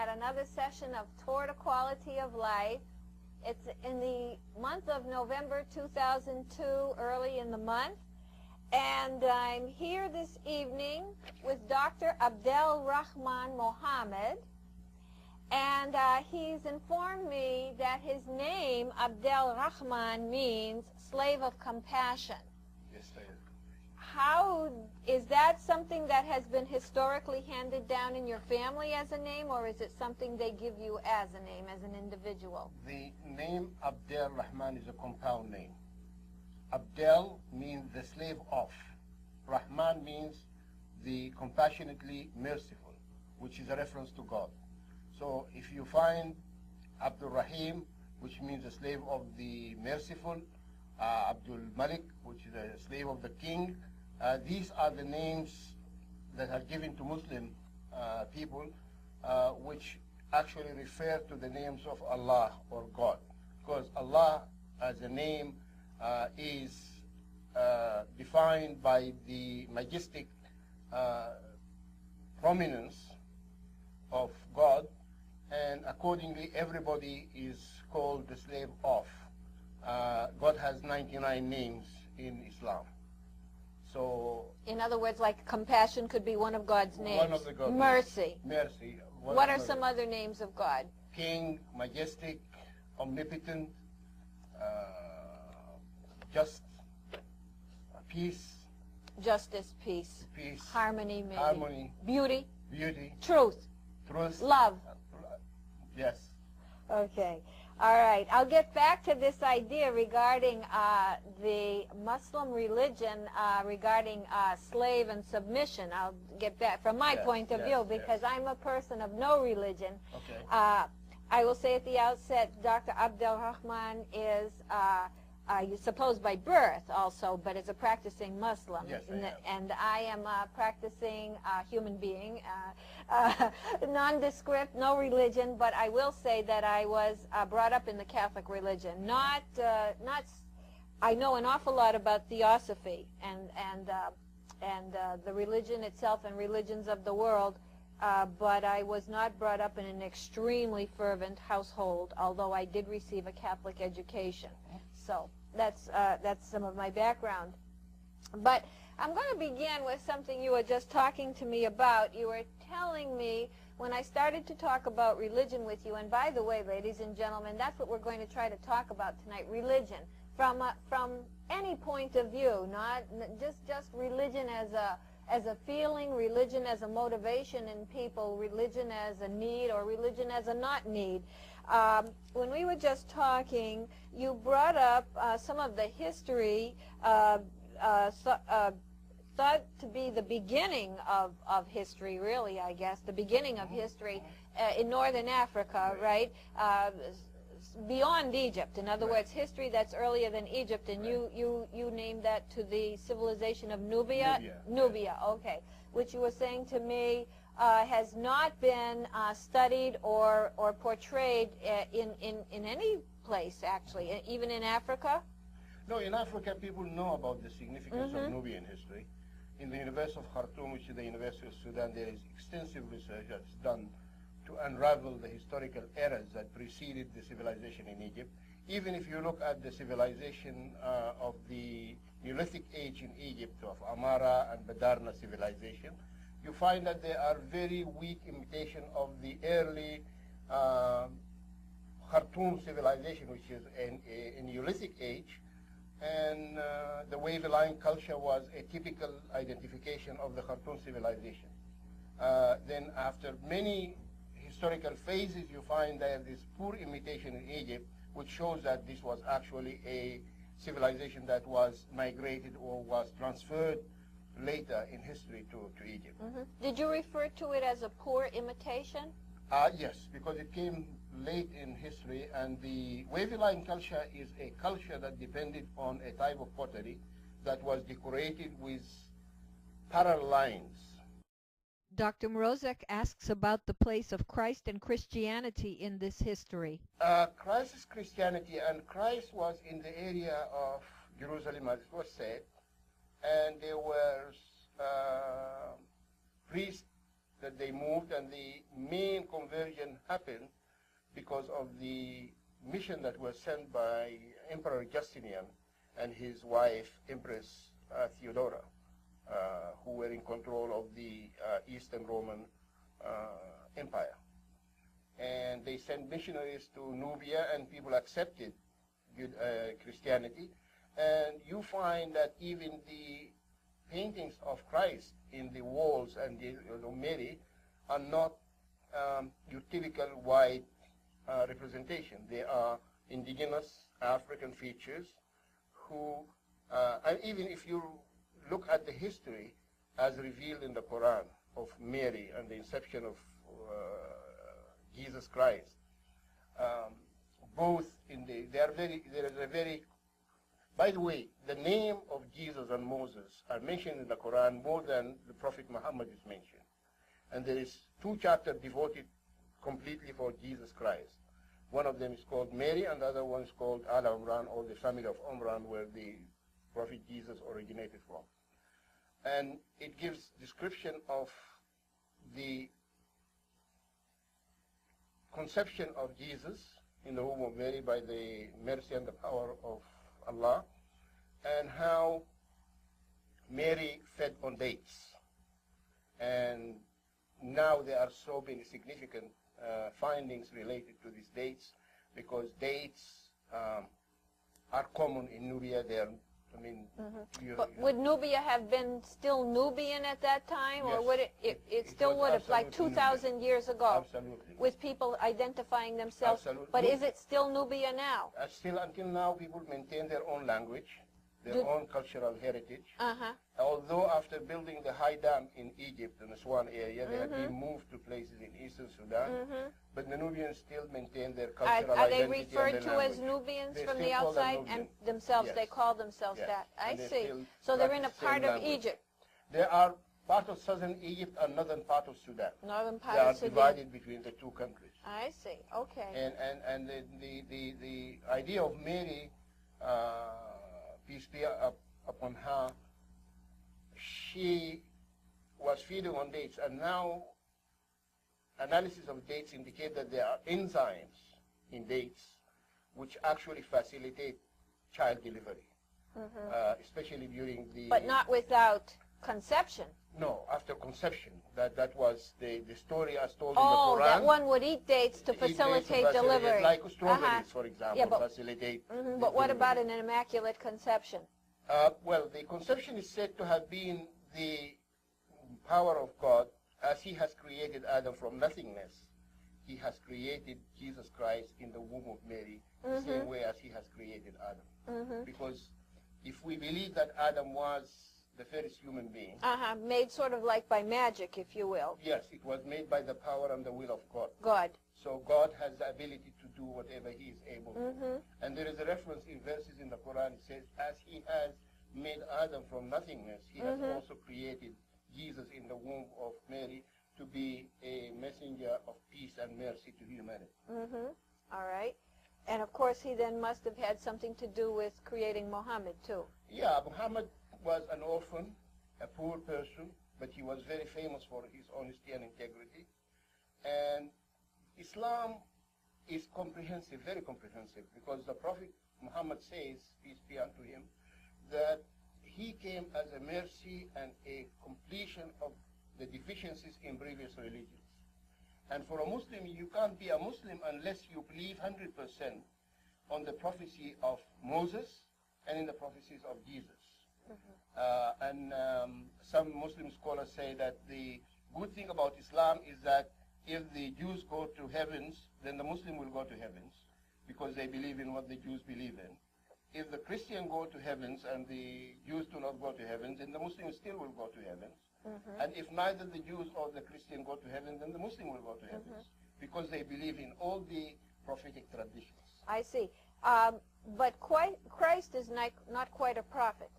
at another session of Toward a Quality of Life. It's in the month of November 2002, early in the month. And I'm here this evening with Dr. Abdel-Rahman Mohamed. And he's informed me that his name, Abdel-Rahman, means slave of compassion. Yes, slave. How is that something that has been historically handed down in your family as a name, or is it something they give you as a name, as an individual? The name Abdel-Rahman is a compound name. Abdel means the slave of. Rahman means the compassionately merciful, which is a reference to God. So if you find Abdul Rahim, which means a slave of the merciful, Abdul Malik, which is a slave of the king, these are the names that are given to Muslim people, which actually refer to the names of Allah or God. Because Allah as a name is defined by the majestic prominence of God, and accordingly everybody is called the slave of. God has 99 names in Islam. So, in other words, like compassion could be one of God's names. One of the God's Mercy. Names. Mercy. What are some other names of God? King, majestic, omnipotent, just, peace. Justice, peace. Peace. Harmony, maybe. Harmony. Beauty. Beauty. Truth. Truth. Love. Yes. Okay. All right. I'll get back to this idea regarding the Muslim religion, regarding slave and submission. I'll get back from my point of view, because I'm a person of no religion. Okay. I will say at the outset, Dr. Abdel-Rahman is, you suppose by birth also, but is a practicing Muslim. Yes, and I am a practicing human being, nondescript, no religion, but I will say that I was brought up in the Catholic religion. I know an awful lot about theosophy and the religion itself and religions of the world, but I was not brought up in an extremely fervent household, although I did receive a Catholic education. So that's some of my background. But I'm going to begin with something you were just talking to me about. You were telling me when I started to talk about religion with you, and by the way, ladies and gentlemen, that's what we're going to try to talk about tonight, religion, from any point of view, not just religion as a feeling, religion as a motivation in people, religion as a need, or religion as a not need. When we were just talking, you brought up some of the history thought to be the beginning of history, really, I guess, the beginning of history in northern Africa, right? Beyond Egypt. In other words, history that's earlier than Egypt, and you named that to the civilization of Nubia? Nubia, okay. Which you were saying to me has not been studied or portrayed in any place, actually, even in Africa? No, in Africa, people know about the significance of Nubian history. In the University of Khartoum, which is the University of Sudan, there is extensive research that's done to unravel the historical eras that preceded the civilization in Egypt. Even if you look at the civilization of the Neolithic age in Egypt, of Amara and Badarna civilization, you find that they are very weak imitation of the early Khartoum civilization, which is a Neolithic age, and the wavy line culture was a typical identification of the Khartoum civilization. Then after many historical phases, you find there is poor imitation in Egypt, which shows that this was actually a civilization that was migrated or was transferred later in history to Egypt. Did you refer to it as a poor imitation? Yes, because it came late in history, and the wavy line culture is a culture that depended on a type of pottery that was decorated with parallel lines. Dr. Mroczek asks about the place of Christ and Christianity in this history. Christ's Christianity, and Christ was in the area of Jerusalem, as it was said, and there were priests that they moved, and the main conversion happened because of the mission that was sent by Emperor Justinian and his wife, Empress Theodora, who were in control of the Eastern Roman Empire. And they sent missionaries to Nubia, and people accepted Christianity. And you find that even the paintings of Christ in the walls and the Mary are not your typical white representation. They are indigenous African features who, and even if you look at the history as revealed in the Quran of Mary and the inception of Jesus Christ, both in the, there is a very, by the way, the name of Jesus and Moses are mentioned in the Quran more than the Prophet Muhammad is mentioned. And there is 2 chapters devoted completely for Jesus Christ. One of them is called Mary, and the other one is called Al-Imran, or the family of Imran, where the Prophet Jesus originated from. And it gives description of the conception of Jesus in the womb of Mary by the mercy and the power of Allah, and how Mary fed on dates. And now there are so many significant findings related to these dates, because dates are common in Nubia. They are, I mean, but would Nubia have been still Nubian at that time, yes, or would it still would have, like 2,000 years ago, absolutely, with people identifying themselves? Absolutely. But is it still Nubia now? Still, until now, people maintain their own language, their own cultural heritage. Although after building the high dam in Egypt, in the Aswan area, they have been moved to places in eastern Sudan, but the Nubians still maintain their cultural Are they identity referred and to their as language. Nubians They from still the call them outside, and Nubian. themselves, Yes. they call themselves Yes. that? I And they see. still So they're in a practice the part same of language. Egypt, There are part of southern Egypt and northern part of Sudan. northern part They are of Sudan. divided between the 2 countries. I see. Okay. And the idea of Mary, peace be upon her, she was feeding on dates, and now analysis of dates indicate that there are enzymes in dates which actually facilitate child delivery, especially during the... But not without conception. No, after conception. That was the story as told Oh, in the Quran. that one would eat dates to Eat dates facilitate delivery. Like strawberries, for example, Yeah, but, facilitate but what delivery. about an immaculate conception? Well, the conception is said to have been the power of God, as He has created Adam from nothingness. He has created Jesus Christ in the womb of Mary, the same way as He has created Adam. Because if we believe that Adam was the first human being, Made sort of like by magic, if you will. yes, it was made by the power and the will of God. God. So God has the ability to do whatever He is able to. And there is a reference in verses in the Quran. It says, as He has made Adam from nothingness, He has also created Jesus in the womb of Mary to be a messenger of peace and mercy to humanity. All right. And of course, he then must have had something to do with creating Muhammad, too. Yeah, Muhammad was an orphan, a poor person, but he was very famous for his honesty and integrity. And Islam is comprehensive, very comprehensive, because the Prophet Muhammad says, peace be unto him, that he came as a mercy and a completion of the deficiencies in previous religions. And for a Muslim, you can't be a Muslim unless you believe 100% on the prophecy of Moses and in the prophecies of Jesus. Some Muslim scholars say that the good thing about Islam is that if the Jews go to heavens, then the Muslim will go to heavens, because they believe in what the Jews believe in. If the Christian go to heavens and the Jews do not go to heavens, then the Muslims still will go to heavens. And if neither the Jews or the Christian go to heaven, then the Muslim will go to heavens, because they believe in all the prophetic traditions. I see. But Christ is not quite a prophet.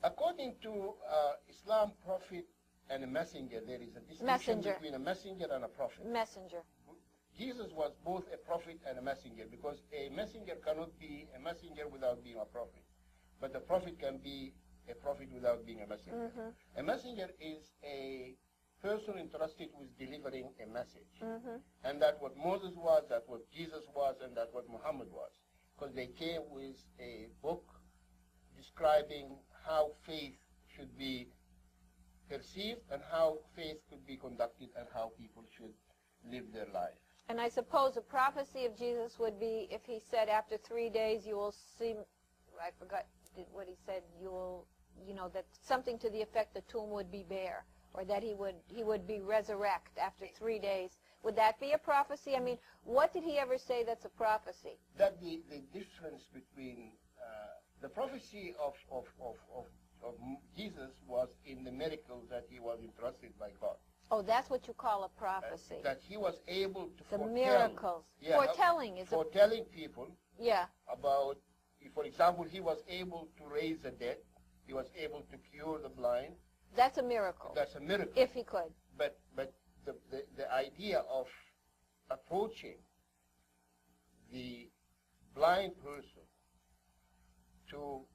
According to Islam, prophet and a messenger, there is a distinction between a messenger and a prophet. Messenger. Jesus was both a prophet and a messenger, because a messenger cannot be a messenger without being a prophet. But the prophet can be a prophet without being a messenger. A messenger is a person entrusted with delivering a message. And that's what Moses was, that's what Jesus was, and that's what Muhammad was. Because they came with a book describing how faith should be perceived and how faith could be conducted and how people should live their life. And I suppose a prophecy of Jesus would be if he said after 3 days you will see, I forgot what he said, you will, you know, that something to the effect the tomb would be bare, or that he would be resurrect after 3 days. Would that be a prophecy? I mean, what did he ever say that's a prophecy? That the difference between the prophecy of Jesus was in the miracles that he was entrusted by God. Oh, that's what you call a prophecy. That he was able to the foretell. Miracles. Yeah, foretelling is foretelling people. Yeah. About, for example, he was able to raise the dead. He was able to cure the blind. That's a miracle. That's a miracle. If he could. But the idea of approaching the blind person to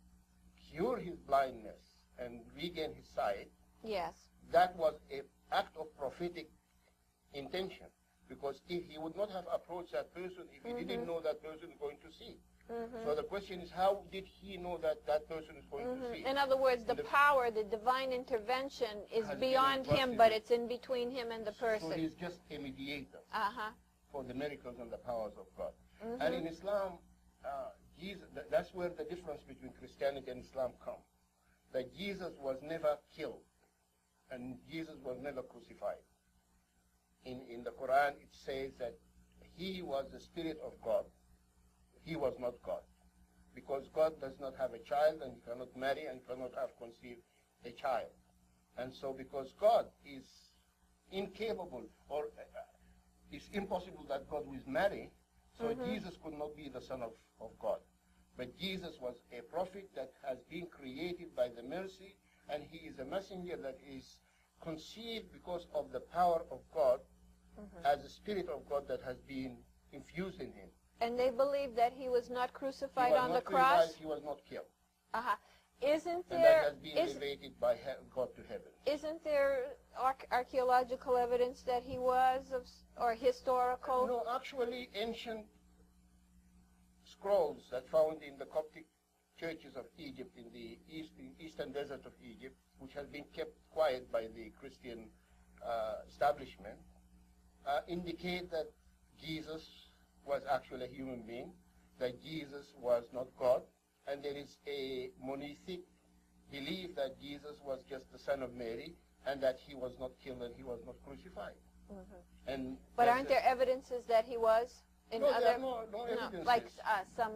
cure his blindness and regain his sight, yes, that was an act of prophetic intention. Because if he would not have approached that person if he didn't know that person is going to see. So the question is, how did he know that that person is going to see? In other words, the power, the divine intervention is beyond him, but it's in between him and the person. So he's just a mediator for the miracles and the powers of God. And in Islam, Jesus, that's where the difference between Christianity and Islam comes. That Jesus was never killed and Jesus was never crucified. In the Quran, it says that he was the Spirit of God. He was not God. Because God does not have a child and he cannot marry and cannot have conceived a child. And so because God is incapable or it's impossible that God will marry, so Jesus could not be the Son of God. But Jesus was a prophet that has been created by the mercy, and he is a messenger that is conceived because of the power of God as the Spirit of God that has been infused in him. And they believe that he was not crucified on the crucified, cross? He was not killed. Isn't And there... that has been elevated by God to heaven. Isn't there archaeological evidence that he was, or historical? No, actually ancient scrolls that found in the Coptic churches of Egypt, in the eastern desert of Egypt, which has been kept quiet by the Christian establishment, indicate that Jesus was actually a human being, that Jesus was not God, and there is a monolithic belief that Jesus was just the son of Mary, and that he was not killed and he was not crucified. But aren't there evidences that he was? No, there are no evidences. Like some,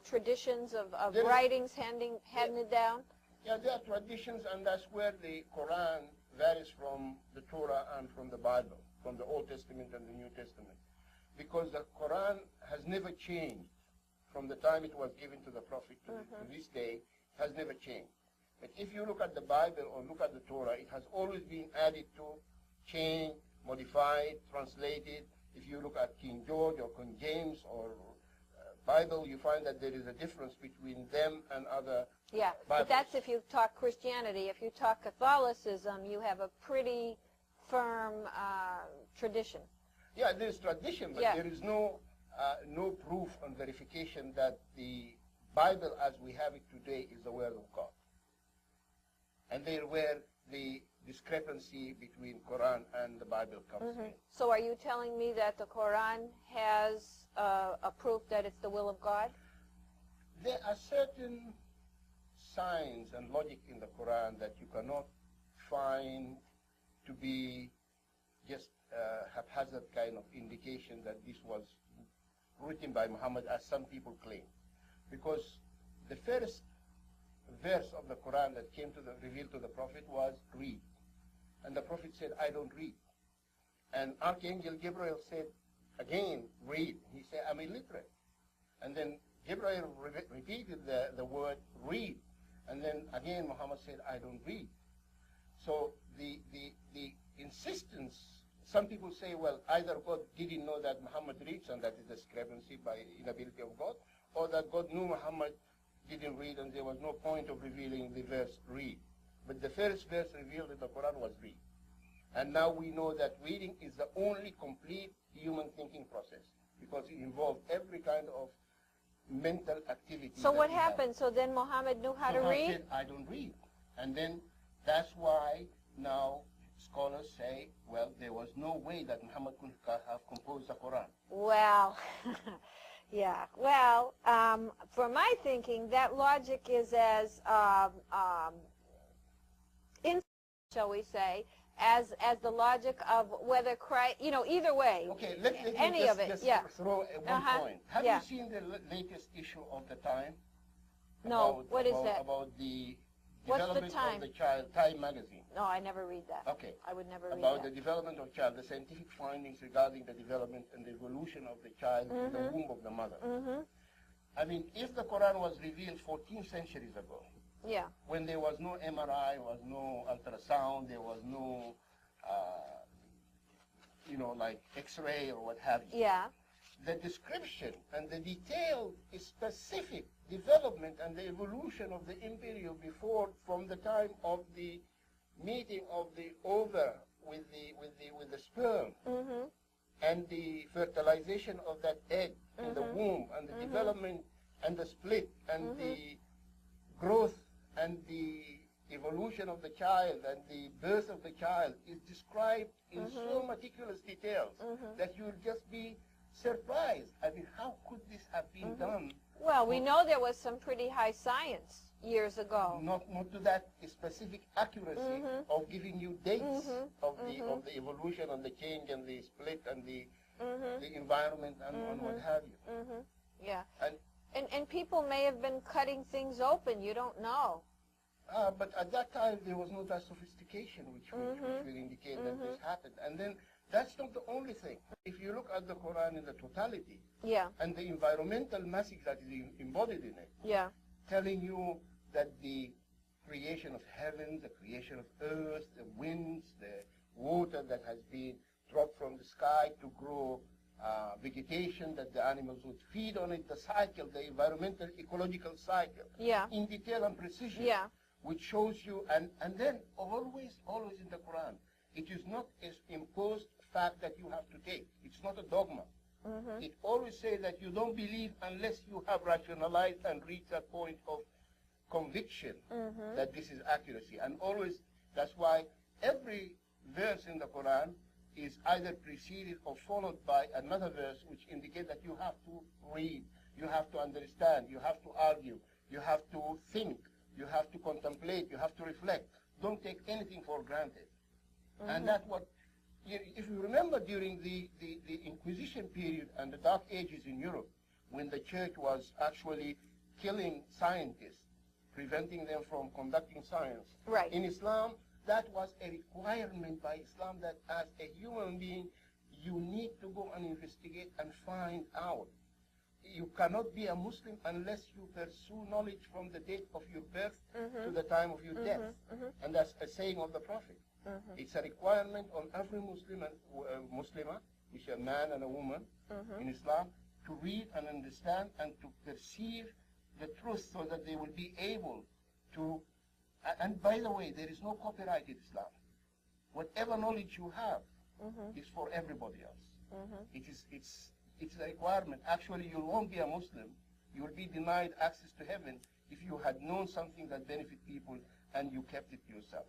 traditions of writings handed down? Yeah, there are traditions, and that's where the Quran varies from the Torah and from the Bible, from the Old Testament and the New Testament. Because the Quran has never changed from the time it was given to the Prophet to this day, has never changed. But if you look at the Bible or look at the Torah, it has always been added to, changed, modified, translated. If you look at King George or King James or Bible, you find that there is a difference between them and other Yeah, Bibles. but that's if you talk Christianity. If you talk Catholicism, you have a pretty firm tradition. Yeah, there is tradition, but there is no proof and verification that the Bible as we have it today is the word of God. And there where the discrepancy between Quran and the Bible comes in. So are you telling me that the Quran has a proof that it's the will of God? There are certain signs and logic in the Quran that you cannot find to be just haphazard kind of indication that this was written by Muhammad, as some people claim. Because the first verse of the Quran that came to revealed to the Prophet was read. And the Prophet said, I don't read. And Archangel Gabriel said, again, read. He said, I'm illiterate. And then Gabriel repeated the word read. And then again Muhammad said, I don't read. So the insistence, some people say, well, either God didn't know that Muhammad reads, and that is discrepancy by inability of God, or that God knew Muhammad didn't read and there was no point of revealing the verse read. But the first verse revealed in the Quran was read. And now we know that reading is the only complete human thinking process because it involves every kind of mental activity. So what happened? So then Muhammad knew how to read? Said, I don't read. And then that's why now scholars say, well, there was no way that Muhammad could have composed the Quran. Well, yeah. Well, for my thinking, that logic is as, shall we say, as the logic of whether Christ, you know, either way. Okay, let any me of it, just yeah. throw one point. Have you seen the latest issue of the Time? No, what is that? About the What's development the Time? of the child, Time magazine. No, I never read that. Okay. I would never read about that. The development of child, the scientific findings regarding the development and the evolution of the child in the womb of the mother. I mean, if the Quran was revealed 14 centuries ago, yeah, when there was no MRI, was no ultrasound, there was no, you know, like X-ray or what have you. yeah, the description and the detailed, specific development and the evolution of the embryo before, from the time of the meeting of the ova with the sperm and the fertilization of that egg in the womb and the development and the split and the growth and the evolution of the child and the birth of the child is described in so meticulous details that you'll just be surprised. I mean, how could this have been done? Well, we know there was some pretty high science years ago. Not to that specific accuracy of giving you dates of the evolution and the change and the split and the environment and what have you. Yeah. And people may have been cutting things open. You don't know. But at that time, there was no that sophistication which will indicate that this happened. And then that's not the only thing. If you look at the Quran in the totality, and the environmental message that is embodied in it, telling you that the creation of heaven, the creation of earth, the winds, the water that has been dropped from the sky to grow vegetation, that the animals would feed on it, the cycle, the environmental ecological cycle, in detail and precision, which shows you, and then always in the Quran, it is not an imposed fact that you have to take. It's not a dogma. It always says that you don't believe unless you have rationalized and reached that point of conviction that this is accuracy. And always, that's why every verse in the Quran is either preceded or followed by another verse which indicates that you have to read, you have to understand, you have to argue, you have to think, you have to contemplate, you have to reflect. Don't take anything for granted. And that's what, if you remember during the Inquisition period and the Dark Ages in Europe, when the church was actually killing scientists, preventing them from conducting science. Right. In Islam, that was a requirement by Islam that as a human being, you need to go and investigate and find out. You cannot be a Muslim unless you pursue knowledge from the date of your birth to the time of your death. And that's a saying of the Prophet. It's a requirement on every Muslim and Muslimah, which is a man and a woman in Islam, to read and understand and to perceive the truth so that they will be able to. And by the way, there is no copyright in Islam. Whatever knowledge you have is for everybody else. It's a requirement. Actually, you won't be a Muslim. You will be denied access to heaven if you had known something that benefit people and you kept it to yourself.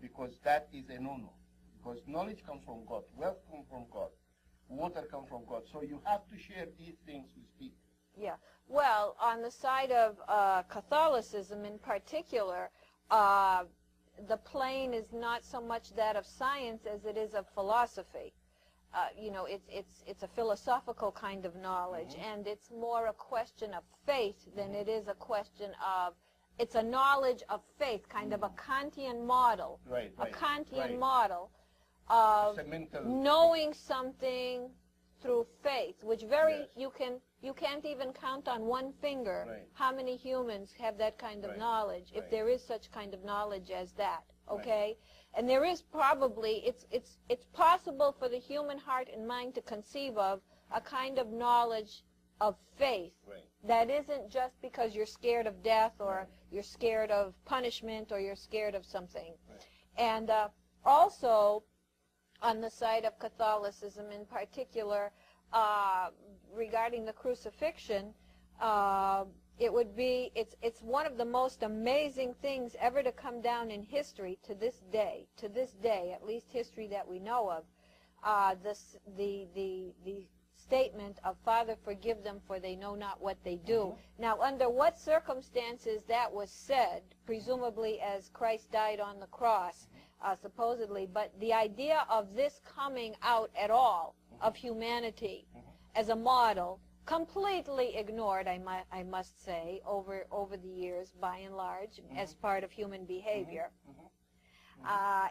Because that is a no-no. Because knowledge comes from God, wealth comes from God, water comes from God. So you have to share these things with people. Yeah. Well, on the side of Catholicism in particular, the plane is not so much that of science as it is of philosophy. You know, it's a philosophical kind of knowledge, and it's more a question of faith than it is a question of, it's a knowledge of faith, kind of a Kantian model. A Kantian model of knowing something through faith, which you can't even count on one finger how many humans have that kind of knowledge, if there is such kind of knowledge as that, okay? And there is probably, it's possible for the human heart and mind to conceive of a kind of knowledge of faith that isn't just because you're scared of death or you're scared of punishment or you're scared of something. And also, on the side of Catholicism, in particular, regarding the crucifixion, it would be, it's one of the most amazing things ever to come down in history to this day, at least history that we know of. The statement of, Father, forgive them, for they know not what they do. Now, under what circumstances that was said, presumably as Christ died on the cross, supposedly, but the idea of this coming out at all of humanity as a model, completely ignored, I must say, over the years, by and large, as part of human behavior.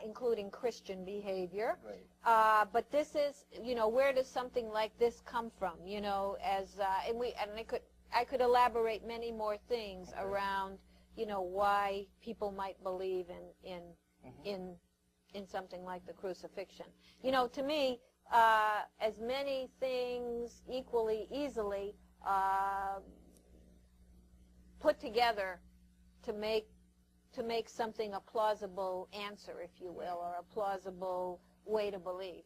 Including Christian behavior. Right. But this is, you know, where does something like this come from? You know, as and I could elaborate many more things around, you know, why people might believe in something like the crucifixion. You know, to me, as many things easily put together to make something a plausible answer, if you will, or a plausible way to believe.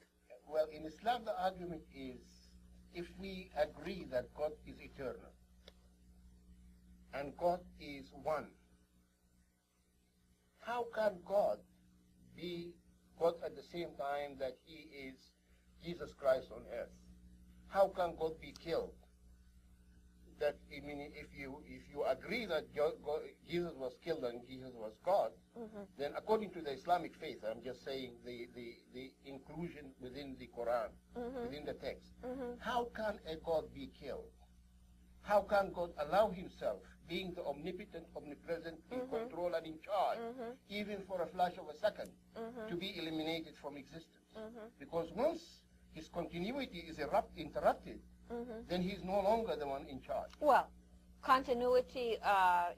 Well, in Islam, the argument is, if we agree that God is eternal and God is one, how can God be God at the same time that he is Jesus Christ on earth? How can God be killed? That, I mean, if you agree that Jesus was killed and Jesus was God, then according to the Islamic faith, I'm just saying the inclusion within the Quran, within the text, how can a God be killed? How can God allow himself, being the omnipotent, omnipresent, in control and in charge, even for a flash of a second, to be eliminated from existence? Because once his continuity is interrupted, then he's no longer the one in charge. Well, continuity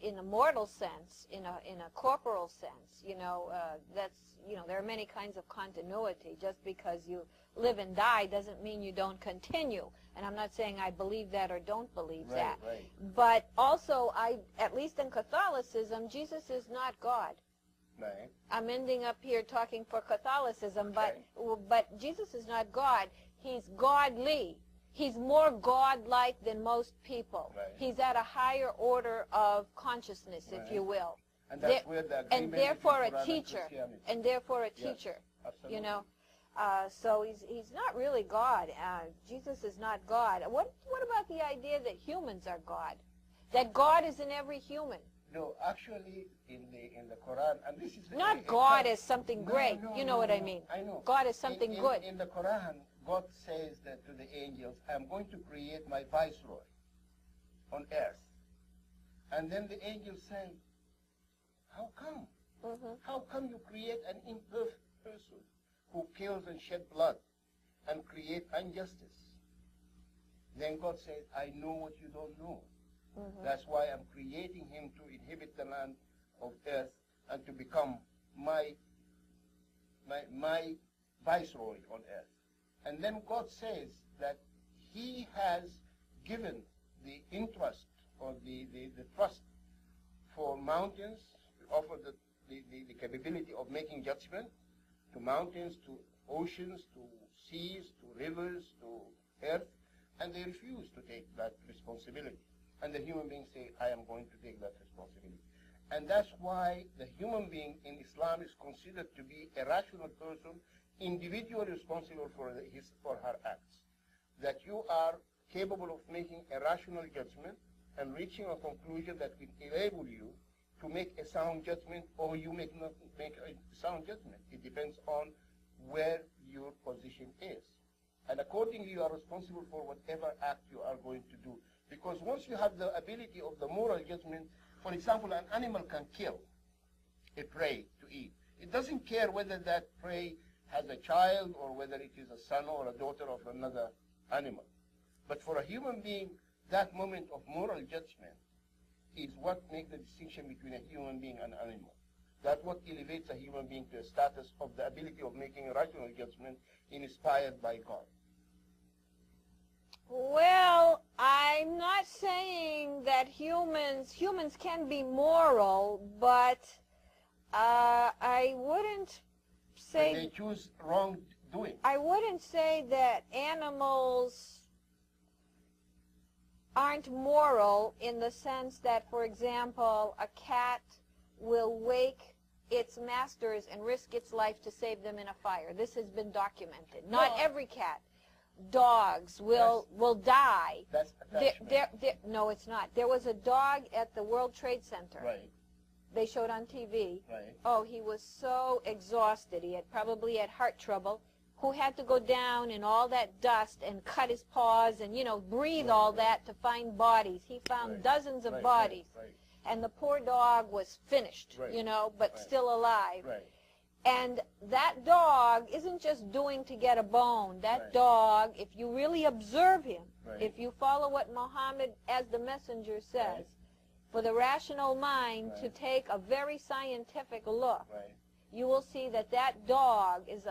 in a mortal sense, in a corporal sense, you know, that's, you know, there are many kinds of continuity. Just because you live and die doesn't mean you don't continue. And I'm not saying I believe that or don't believe that. Right. But also, at least in Catholicism, Jesus is not God. Right. I'm ending up here talking for Catholicism, Okay. but Jesus is not God. He's godly. He's more God-like than most people. Right. He's at a higher order of consciousness, if you will. And that's where the agreement And therefore between a Quran and teacher. Christianity. And therefore a Yes, teacher. absolutely. You know. So he's not really God. Jesus is not God. What about the idea that humans are God? That God is in every human? No, actually, in the Quran, and this is Not God as something great. No, you know what I mean? I know. God is something good. In the Quran, God says that to the angels, I'm going to create my viceroy on earth. And then the angels say, how come? How come you create an imperfect person who kills and shed blood and create injustice? Then God says, I know what you don't know. That's why I'm creating him to inhabit the land of earth and to become my viceroy on earth. And then God says that he has given the interest or the trust for mountains, offer the capability of making judgment to mountains, to oceans, to seas, to rivers, to earth, and they refuse to take that responsibility. And the human beings say, I am going to take that responsibility. And that's why the human being in Islam is considered to be a rational person, individually responsible for his or her acts. That you are capable of making a rational judgment and reaching a conclusion that will enable you to make a sound judgment, or you may not make a sound judgment. It depends on where your position is. And accordingly, you are responsible for whatever act you are going to do. Because once you have the ability of the moral judgment, for example, an animal can kill a prey to eat. It doesn't care whether that prey has a child or whether it is a son or a daughter of another animal. But for a human being, that moment of moral judgment is what makes the distinction between a human being and an animal. That's what elevates a human being to a status of the ability of making a rational judgment inspired by God. Well, I'm not saying that humans can be moral, but I wouldn't say... But they choose wrong doing. I wouldn't say that animals aren't moral in the sense that, for example, a cat will wake its masters and risk its life to save them in a fire. This has been documented. Not every cat. Dogs will die. That's attachment. No, it's not. There was a dog at the World Trade Center. Right. They showed on TV. Right. Oh, he was so exhausted. He had probably had heart trouble. Who had to go down in all that dust and cut his paws and, you know, breathe all that to find bodies. He found dozens of bodies. Right. And the poor dog was finished, you know, but still alive. Right. And that dog isn't just doing to get a bone. That dog, if you really observe him, if you follow what Muhammad as the messenger says, for the rational mind to take a very scientific look, you will see that that dog is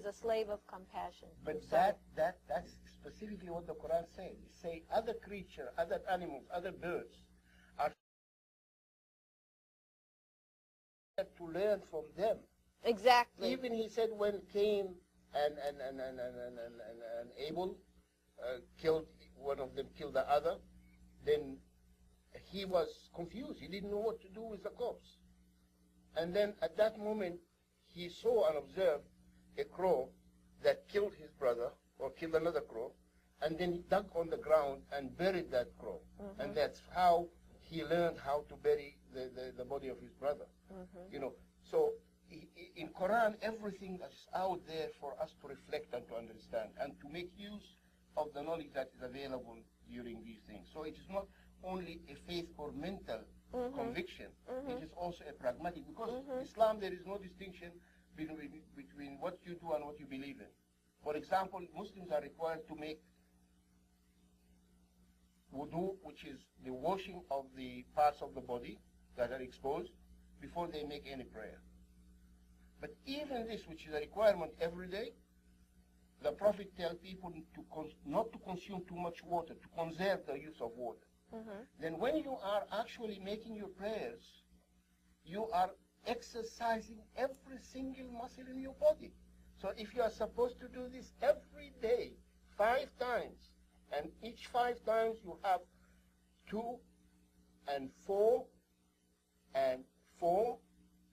a slave of compassion. But that's specifically what the Quran says. It say other creatures, other animals, other birds are to learn from them. Exactly. Even he said when Cain and Abel killed, one of them killed the other, then he was confused. He didn't know what to do with the corpse. And then at that moment, he saw and observed a crow that killed his brother or killed another crow, and then he dug on the ground and buried that crow. And that's how he learned how to bury the body of his brother. You know, so in Quran, everything is out there for us to reflect and to understand and to make use of the knowledge that is available during these things. So it is not only a faith or mental conviction, it is also a pragmatic, because Islam, there is no distinction between what you do and what you believe in. For example, Muslims are required to make wudu, which is the washing of the parts of the body that are exposed, before they make any prayer. But even this, which is a requirement every day, the Prophet tells people not to consume too much water, to conserve the use of water. Then when you are actually making your prayers, you are exercising every single muscle in your body. So if you are supposed to do this every day, 5 times, and each 5 times you have 2 and 4 and 4,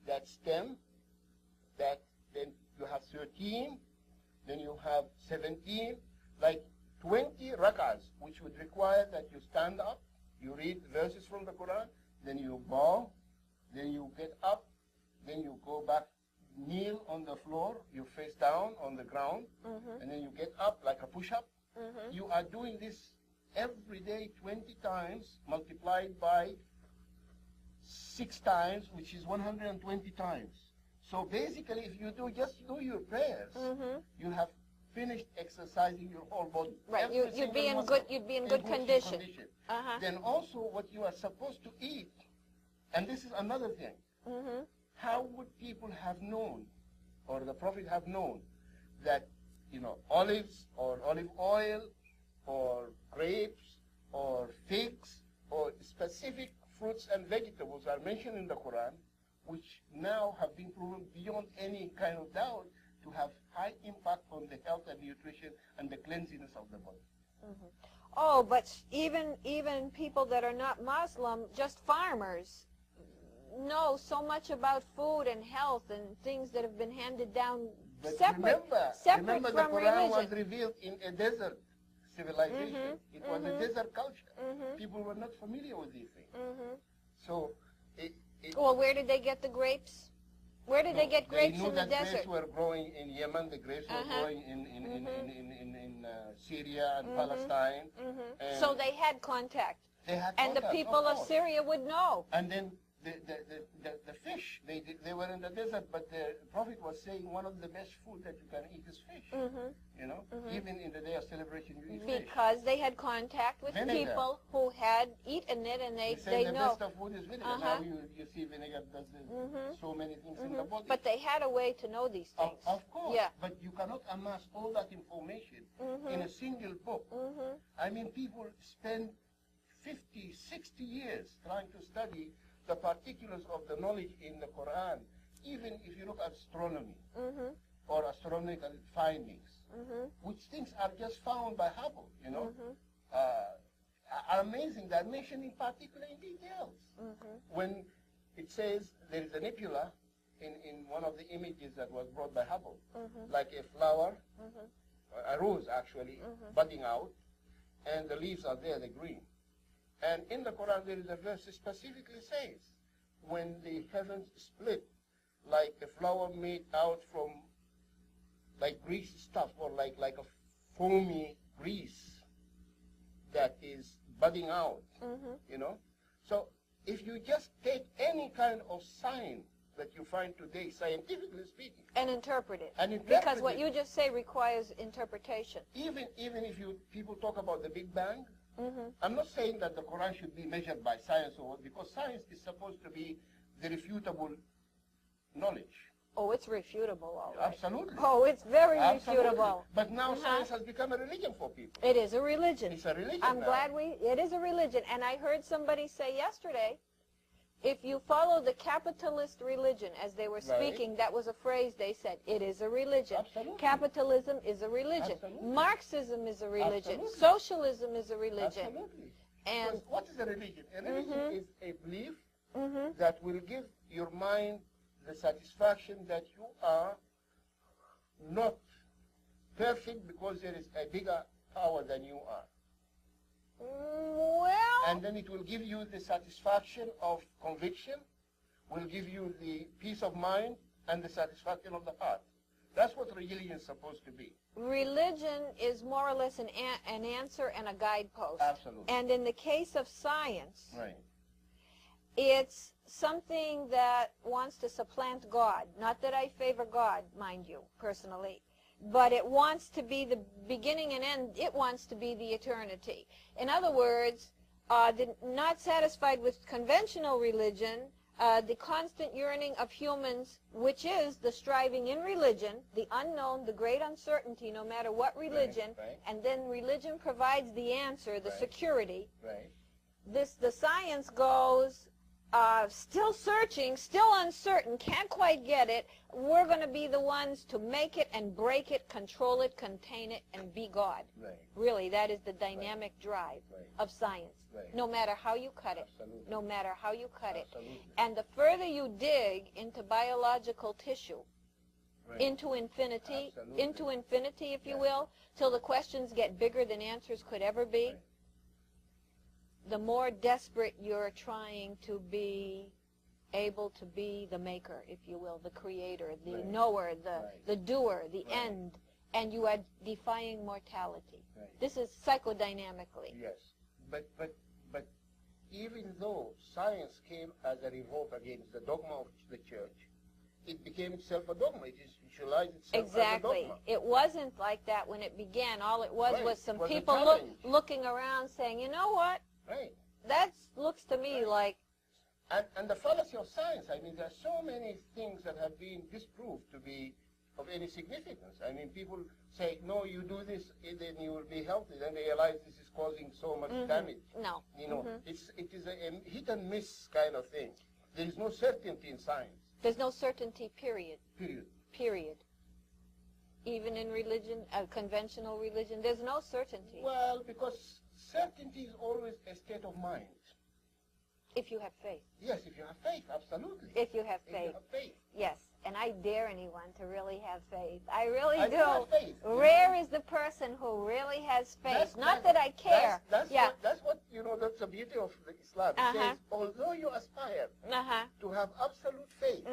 that's 10, that then you have 13, then you have 17, like 20 rak'ahs, which would require that you stand up, you read verses from the Quran, then you bow, then you get up, then you go back, kneel on the floor, you face down on the ground, and then you get up like a push-up. You are doing this every day 20 times, multiplied by 6 times, which is 120 times. So basically, if you just do your prayers, you have finished exercising your whole body. Right, you'd be in good condition. Then also what you are supposed to eat, and this is another thing. How would people have known, or the Prophet have known, that, you know, olives or olive oil or grapes or figs or specific fruits and vegetables are mentioned in the Quran, which now have been proven beyond any kind of doubt to have high impact on the health and nutrition and the cleanliness of the body. Oh, but even people that are not Muslim, just farmers, know so much about food and health and things that have been handed down separate remember from the Quran religion. was revealed in a desert civilization. It was a desert culture. People were not familiar with these things. So, well, where did they get the grapes? Where did they get grapes in the desert? They knew that grapes were growing in Yemen, the grapes were growing in Syria and Palestine. And so they had contact. They had and contact, the people of Syria would know. And then the fish, they were in the desert, but the Prophet was saying one of the best food that you can eat is fish. You know, even in the day of celebration, you eat fish. Because they had contact with people who had eaten it, and they the know. best of food is vinegar. Now you see vinegar does so many things in the body. But they had a way to know these things. Of course. Yeah. But you cannot amass all that information in a single book. I mean, people spend 50, 60 years trying to study the particulars of the knowledge in the Quran. Even if you look at astronomy, or astronomical findings, which things are just found by Hubble, you know, are amazing. They're mentioned in particular in details. When it says there is a nebula in one of the images that was brought by Hubble, like a flower, a rose actually, budding out, and the leaves are there, they're green. And in the Quran there is a verse that specifically says, when the heavens split, like a flower made out from like grease stuff, or like a foamy grease that is budding out, you know. So if you just take any kind of sign that you find today, scientifically speaking, and interpret it, because because what you just say requires interpretation. Even if people talk about the Big Bang, I'm not saying that the Quran should be measured by science, or because science is supposed to be the refutable knowledge. Oh, it's refutable, all right. Absolutely. Oh, it's very Absolutely. refutable. But now science has become a religion for people. It is a religion. It's a religion I'm now. glad it is a religion. And I heard somebody say yesterday, if you follow the capitalist religion, as they were speaking, that was a phrase they said, it is a religion. Absolutely. Capitalism is a religion. Absolutely. Marxism is a religion. Absolutely. Socialism is a religion. Absolutely. And because what is a religion? A religion is a belief that will give your mind the satisfaction that you are not perfect because there is a bigger power than you are. well, And then it will give you the satisfaction of conviction, will give you the peace of mind and the satisfaction of the heart. That's what religion is supposed to be. religion is more or less an answer and a guidepost. Absolutely. And in the case of science, Right. it's something that wants to supplant God. Not that I favor God, mind you, personally. But it wants to be the beginning and end. It wants to be the eternity. In other words, not satisfied with conventional religion, the constant yearning of humans, which is the striving in religion, the unknown, the great uncertainty, no matter what religion, right. and then religion provides the answer, the Right. security. Right. The science goes, still searching, still uncertain, can't quite get it. We're going to be the ones to make it and break it, control it, contain it, and be God. Right. Really, that is the dynamic drive Right. of science. Right. No matter how you cut it. Absolutely. No matter how you cut it. Absolutely. And the further you dig into biological tissue, Right. into infinity, Absolutely. if you will, till the questions get bigger than answers could ever be, Right. the more desperate you're trying to be able to be the maker, if you will, the creator, the Right. knower, Right. the doer, the Right. end, and you are defying mortality. Right. This is psychodynamically. Yes. But even though science came as a revolt against the dogma of the church, it became itself a dogma. It institutionalized itself Exactly. as a dogma. It wasn't like that when it began. All it was Right. was some It was a people challenge. looking around saying, you know what, Right. that looks to me like, And the fallacy of science, I mean, there are so many things that have been disproved to be of any significance. I mean, people say, no, you do this, then you will be healthy. Then they realize this is causing so much damage. no. You know, it is a hit and miss kind of thing. There is no certainty in science, There's no certainty, period. period. Period. Even in religion, conventional religion, there's no certainty. Well, because certainty is always a state of mind. If you have faith. Yes, if you have faith, absolutely. If you have If you faith. have faith. Yes. And I dare anyone to really have faith. I really I do. have faith, you Rare know. is the person who really has faith. That's- Not that's- that I care. That's yeah. that's what, you know, that's the beauty of the Islam. It says, although you aspire to have absolute faith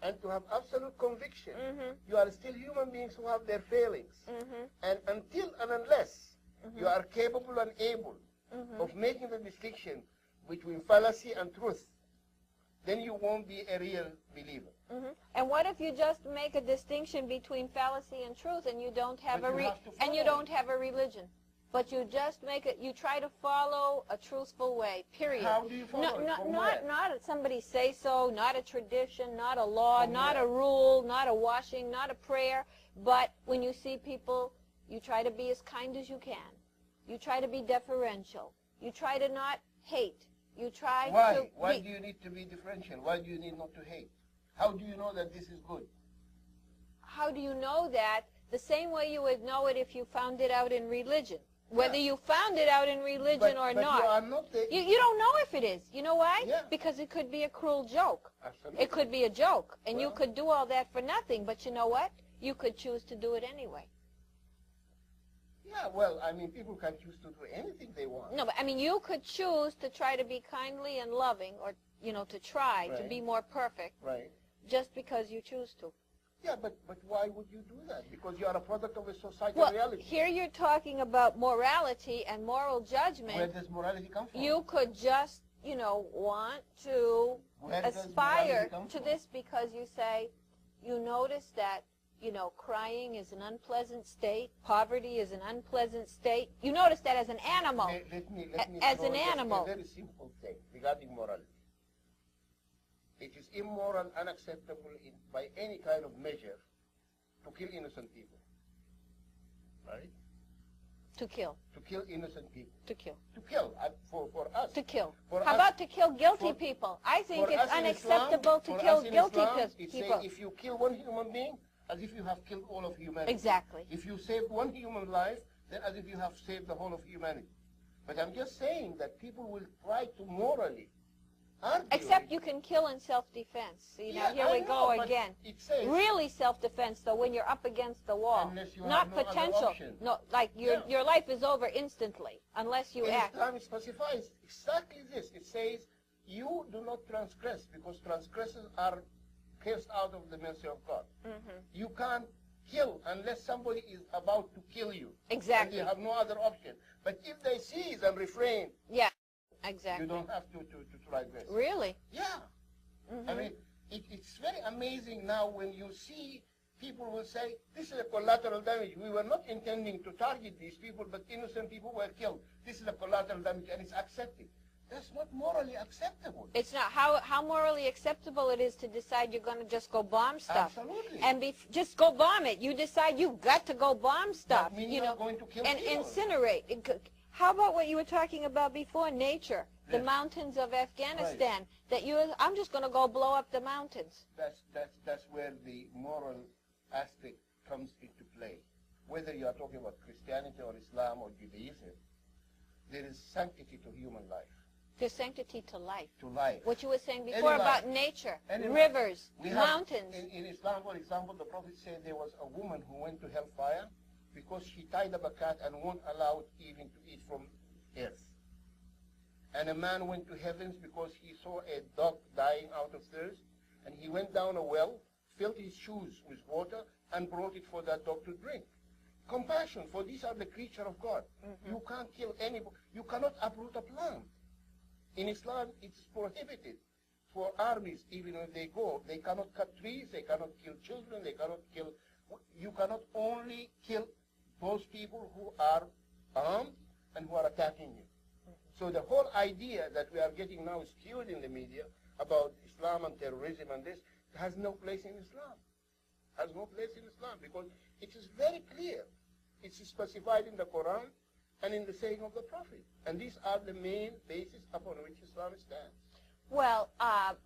and to have absolute conviction, you are still human beings who have their failings. And until and unless you are capable and able of making the distinction between fallacy and truth, then you won't be a real believer. And what if you just make a distinction between fallacy and truth, and you don't have But you have to and you follow don't have a religion, but you just make it? You try to follow a truthful way. Period. How do you follow it? From where? Not somebody say so, not a tradition, not a law, From not where? a rule, not a washing, not a prayer. But when you see people, you try to be as kind as you can. You try to be deferential. You try to not hate. You try Why? to Why be, do you need to be differential? Why do you need not to hate? How do you know that this is good? how do you know that? The same way you would know it if you found it out in religion. Whether you found it out in religion or not. You don't know if it is. You know why? Yeah. Because it could be a cruel joke. Absolutely. It could be a joke. And you could do all that for nothing. But you know what? You could choose to do it anyway. Yeah, well, I mean, people can choose to do anything they want. No, but I mean, you could choose to try to be kindly and loving, or, you know, to try to be more perfect. Right. Just because you choose to. Yeah, but why would you do that? Because you are a product of a societal reality. Here you're talking about morality and moral judgment. Where does morality come from? You could just, you know, want to aspire to this because you say, you notice that, you know, crying is an unpleasant state, poverty is an unpleasant state. You notice that as an animal. Let me as an animal. A very simple thing regarding morality. It is immoral, unacceptable by any kind of measure to kill innocent people. Right? To kill. To kill innocent people. To kill. To kill, for us. To kill. For How us, about to kill guilty people? I think it's unacceptable to kill guilty people. If you kill one human being, as if you have killed all of humanity. Exactly. If you save one human life, then as if you have saved the whole of humanity. But I'm just saying that people will try to morally argue. Except you can kill in self-defense. See, now here we go again. It says, really self-defense, though, when you're up against the wall. Unless you not have no potential. other option. No, like your life is over instantly unless you act. Islam specifies exactly this. It says you do not transgress because transgressors are cast out of the mercy of God. You can't kill unless somebody is about to kill you. Exactly. And you have no other option. But if they cease and refrain, yeah, exactly. You don't have to transgress. Really? Yeah. I mean, it's very amazing now when you see people will say, this is a collateral damage. We were not intending to target these people, but innocent people were killed. This is a collateral damage, and it's accepted. That's not morally acceptable. It's not. How morally acceptable it is to decide you're going to just go bomb stuff. Absolutely. And just go bomb it. You decide you've got to go bomb stuff. That means you know, going to kill and people. Incinerate. How about what you were talking about before, nature? The Yes. mountains of Afghanistan. That I'm just going to go blow up the mountains. That's where the moral aspect comes into play. Whether you are talking about Christianity or Islam or Judaism, there is sanctity to human life. There's sanctity to life. To life. What you were saying before about nature, rivers, mountains. In Islam, for example, the Prophet said there was a woman who went to hellfire because she tied up a cat and won't allow it even to eat from earth. And a man went to heavens because he saw a dog dying out of thirst, and he went down a well, filled his shoes with water, and brought it for that dog to drink. Compassion, for these are the creature of God. You can't kill anybody. You cannot uproot a plant. In Islam, it's prohibited for armies, even when they go. They cannot cut trees, they cannot kill children, they cannot kill... You cannot only kill those people who are armed and who are attacking you. So the whole idea that we are getting now skewed in the media about Islam and terrorism and this has no place in Islam. Has no place in Islam because it is very clear. It's specified in the Quran and in the saying of the Prophet. And these are the main basis upon which Islam stands. Well,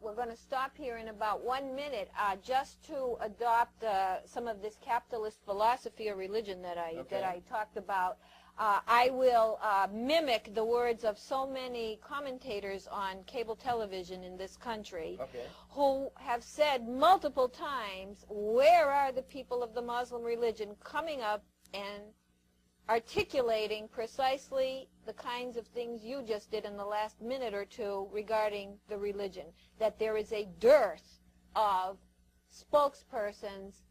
we're going to stop here in about 1 minute just to adopt some of this capitalist philosophy or religion that I talked about. I will mimic the words of so many commentators on cable television in this country who have said multiple times, where are the people of the Muslim religion coming up and articulating precisely the kinds of things you just did in the last minute or two regarding the religion, that there is a dearth of spokespersons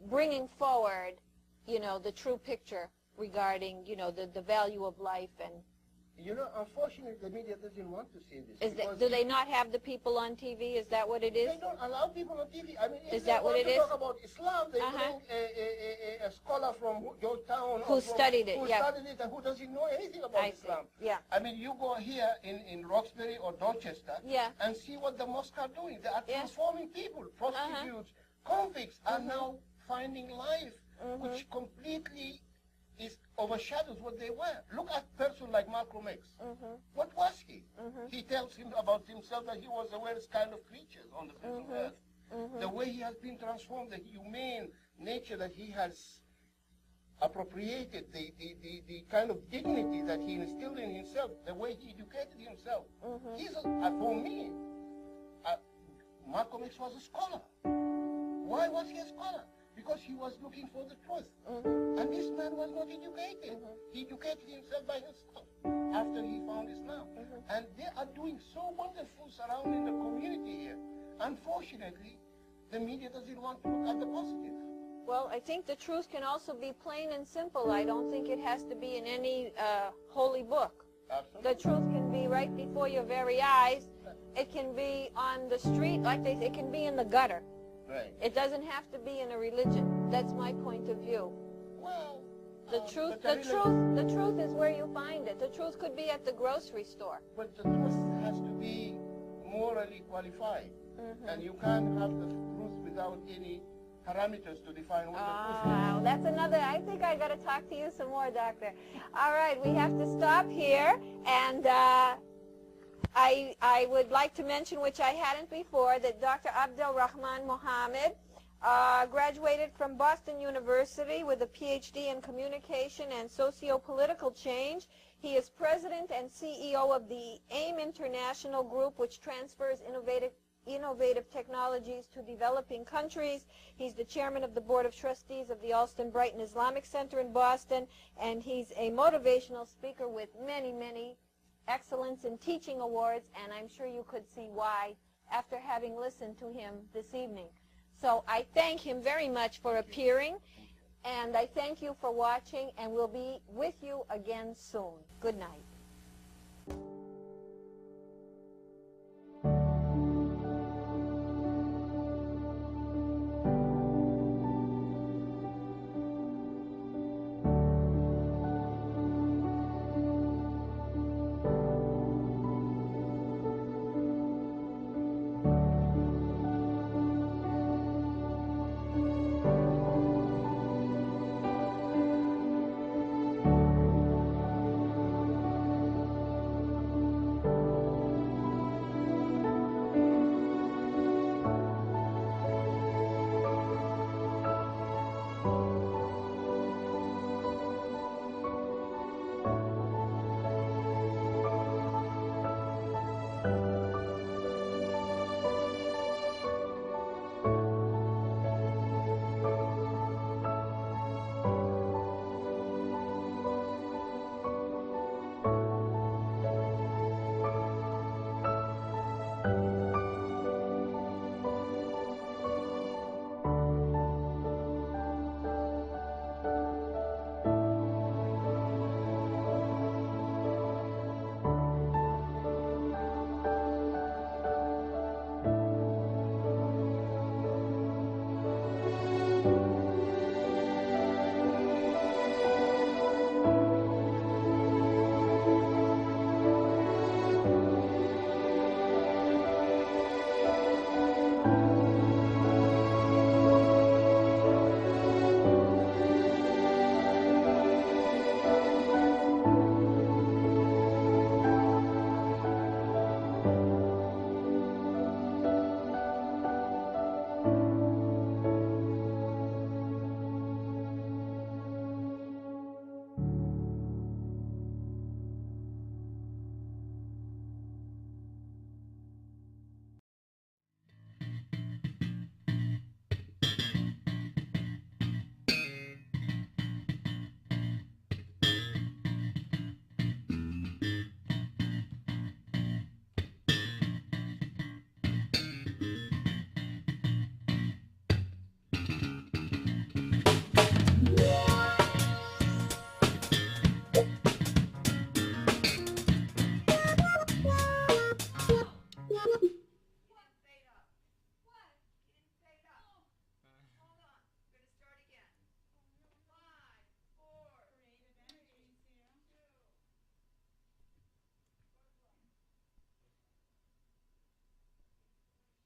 bringing forward, you know, the true picture regarding, you know, the value of life. And you know, unfortunately, the media doesn't want to see this. Do they not have the people on TV? Is that what it is? They don't allow people on TV. I mean, is that what it is? If they want to talk about Islam, they bring a scholar from Georgetown who studied it, who studied it and who doesn't know anything about Islam. Yeah. I mean, you go here in Roxbury or Dorchester and see what the mosques are doing. They are transforming people. Prostitutes, convicts are now finding life, which completely overshadows what they were. Look at a person like Malcolm X. What was he? He tells him about himself that he was the worst kind of creature on the face of earth. the way he has been transformed, the humane nature that he has appropriated, the kind of dignity that he instilled in himself, the way he educated himself. He's for me, Malcolm X was a scholar. Why was he a scholar? Because he was looking for the truth. And this man was not educated. He educated himself by himself after he found Islam. And they are doing so wonderful surrounding the community here. Unfortunately, the media doesn't want to look at the positive. Well, I think the truth can also be plain and simple. I don't think it has to be in any holy book. Absolutely. The truth can be right before your very eyes. It can be on the street, like they say, it can be in the gutter. Right. It doesn't have to be in a religion. That's my point of view. Well, the truth is where you find it. The truth could be at the grocery store. But the truth has to be morally qualified. And you can't have the truth without any parameters to define what the truth is. Wow, that's another. I think I got to talk to you some more, Doctor. All right, we have to stop here, and I would like to mention, which I hadn't before, that Dr. Abdel-Rahman Mohamed graduated from Boston University with a PhD in communication and socio-political change. He is president and CEO of the AIM International Group, which transfers innovative technologies to developing countries. He's the chairman of the board of trustees of the Allston Brighton Islamic Center in Boston, and he's a motivational speaker with many, many excellence in teaching awards, and I'm sure you could see why after having listened to him this evening. So I thank him very much for appearing, and I thank you for watching, and we'll be with you again soon. Good night.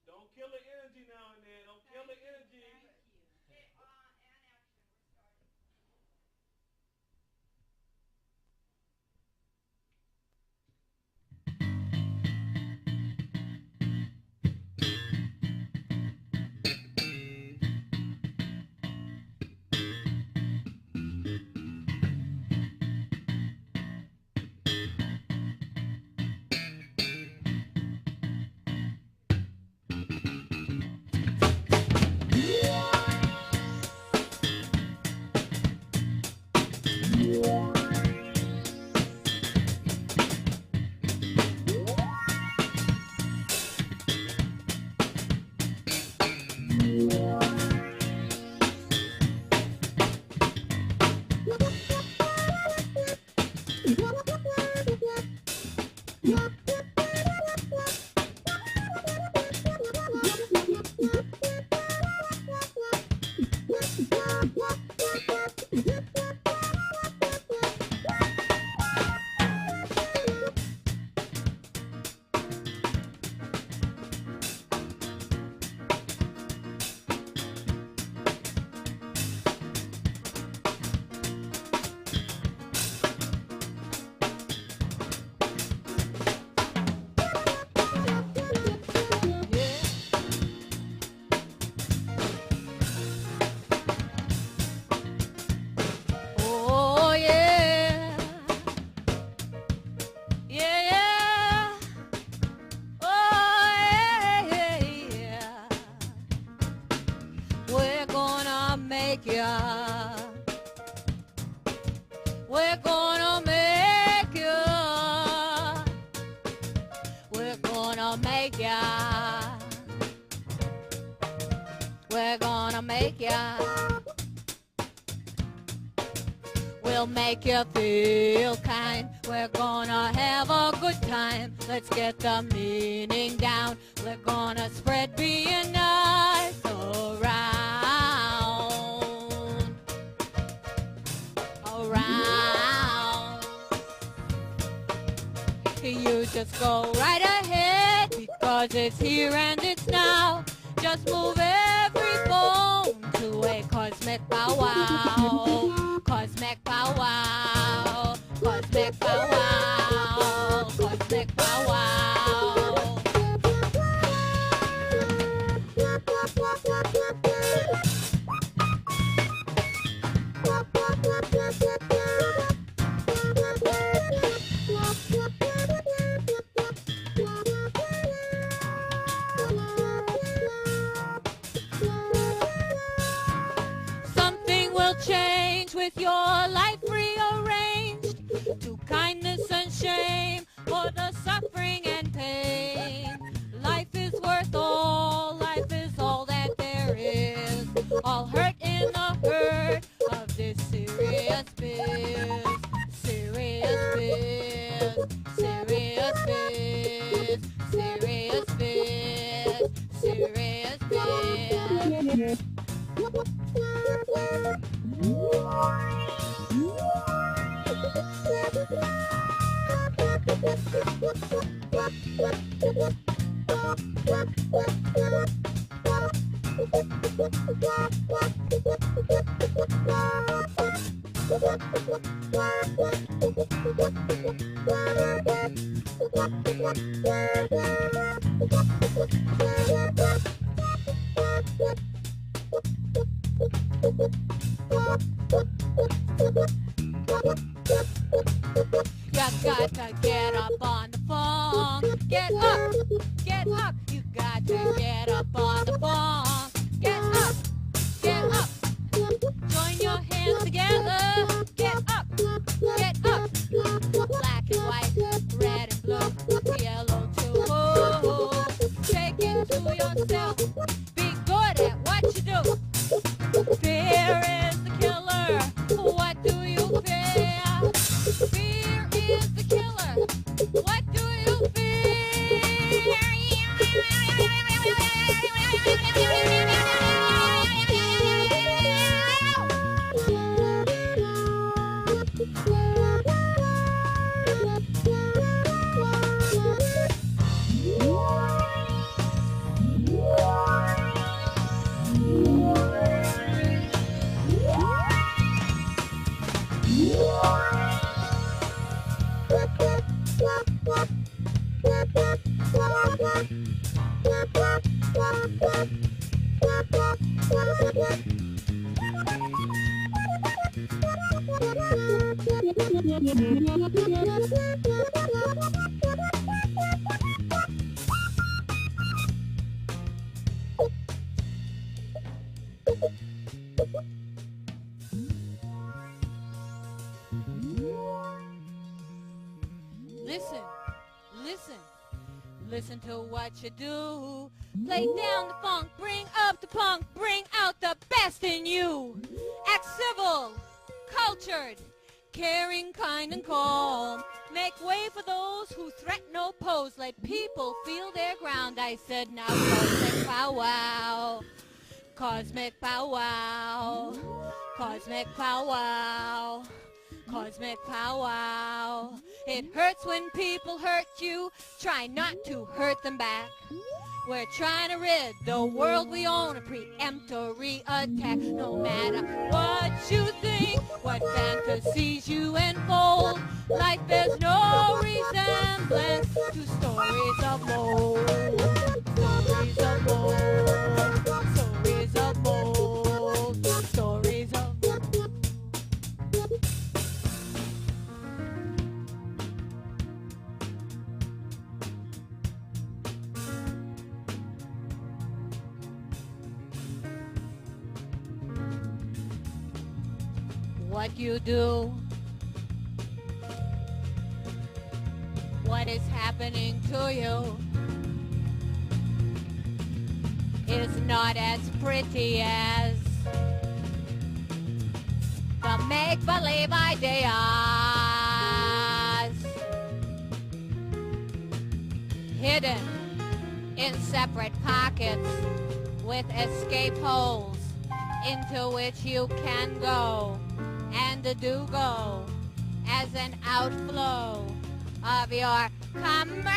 Don't kill the energy now and then. Don't kill the energy. make ya. We're gonna make ya. We're gonna make ya. We're gonna make ya. We'll make you feel kind. We're gonna have a good time. Let's get the meaning down. We're gonna spread being nice around. Around. You just go right ahead because it's here and it's now. Just move every bone to a cosmic powwow. Cosmic powwow, cosmic powwow, cosmic powwow. Something will change with your life rearranged to kindness and shame for the suffering and pain. Life is worth all, life is all that there is. All hurt in the hurt of this serious biz. Serious biz, serious biz, serious biz, serious biz. You got to get up on the phone. Get up, get up. You got to get up on the phone. Get up, get up. Join your hands together. Get up, get up. Black and white, red and blue, yellow too. Take it to yourself. Be good at what you do. Fear is the killer. What do you fear? Fear is the killer. What do you fear? Listen, listen, listen to what you do. Lay down the funk, bring up the punk, bring out the best in you. Act civil, cultured, caring, kind, and calm. Make way for those who threaten or oppose. Let people feel their ground. I said now cosmic powwow, cosmic powwow, cosmic powwow, cosmic powwow. It hurts when people hurt you. Try not to hurt them back. We're trying to rid the world we own of preemptory attack. No matter what you think, what fantasies you unfold, life bears no resemblance to stories of old. Stories of old. Stories of old. Stories of old. what you do. What is happening to you is not as pretty as the make-believe ideas hidden in separate pockets with escape holes into which you can go and do go as an outflow of your commercial.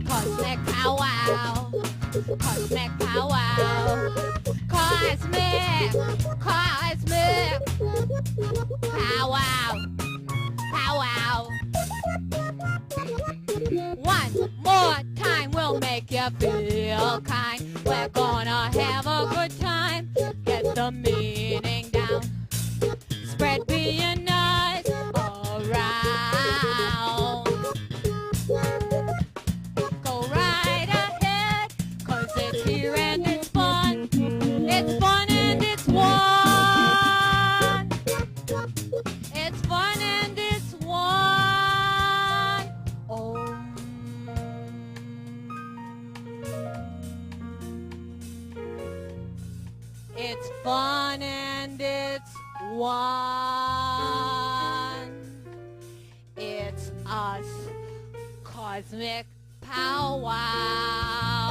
Cosmic powwow, cosmic powwow, cosmic powwow, powwow. One more time will make you feel kind. We're gonna have a good time. Get the meaning down. Spread being nice around. Go right ahead, 'cause it's here and it's fun. It's fun and it's one. It's fun and it's one. Oh. It's fun and it's one. It's us, cosmic powwow.